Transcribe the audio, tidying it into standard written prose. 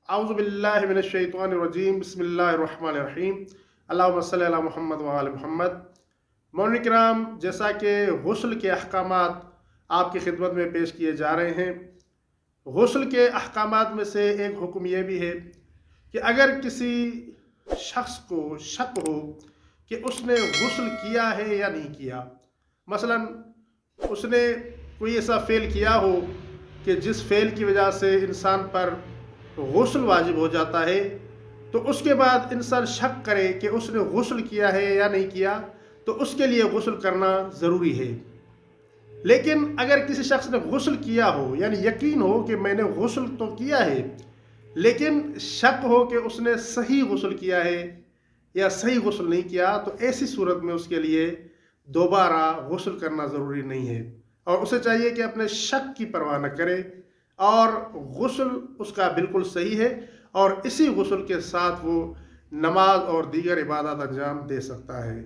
औज़ु बिल्लाहि मिनश शैतानिर रजीम बिस्मिल्लाहिर रहमानिर रहीम अल्लाहुम्मा सल्लि अला मुहम्मद व आले मुहम्मद। मोमिन किराम, जैसा कि गुस्ल के अहकामात आपकी खिदमत में पेश किए जा रहे हैं, गुस्ल के अहकामात में से एक हुक्म यह भी है कि अगर किसी शख्स को शक हो कि उसने गुस्ल किया है या नहीं किया, मसलन उसने कोई ऐसा फ़ेल किया हो कि जिस फ़ेल की वजह से इंसान पर गुस्ल वाजिब हो जाता है, तो उसके बाद इंसान शक करे कि उसने गुस्ल किया है या नहीं किया, तो उसके लिए गुस्ल करना ज़रूरी है। लेकिन अगर किसी शख्स ने गुस्ल किया हो, यानी यकीन हो कि मैंने गुस्ल तो किया है, लेकिन शक हो कि उसने सही गुस्ल किया है या सही गुस्ल नहीं किया, तो ऐसी सूरत में उसके लिए दोबारा गुस्ल करना ज़रूरी नहीं है और उसे चाहिए कि अपने शक की परवाह न करे और गुस्ल उसका बिल्कुल सही है और इसी गुस्ल के साथ वो नमाज और दीगर इबादत अंजाम दे सकता है।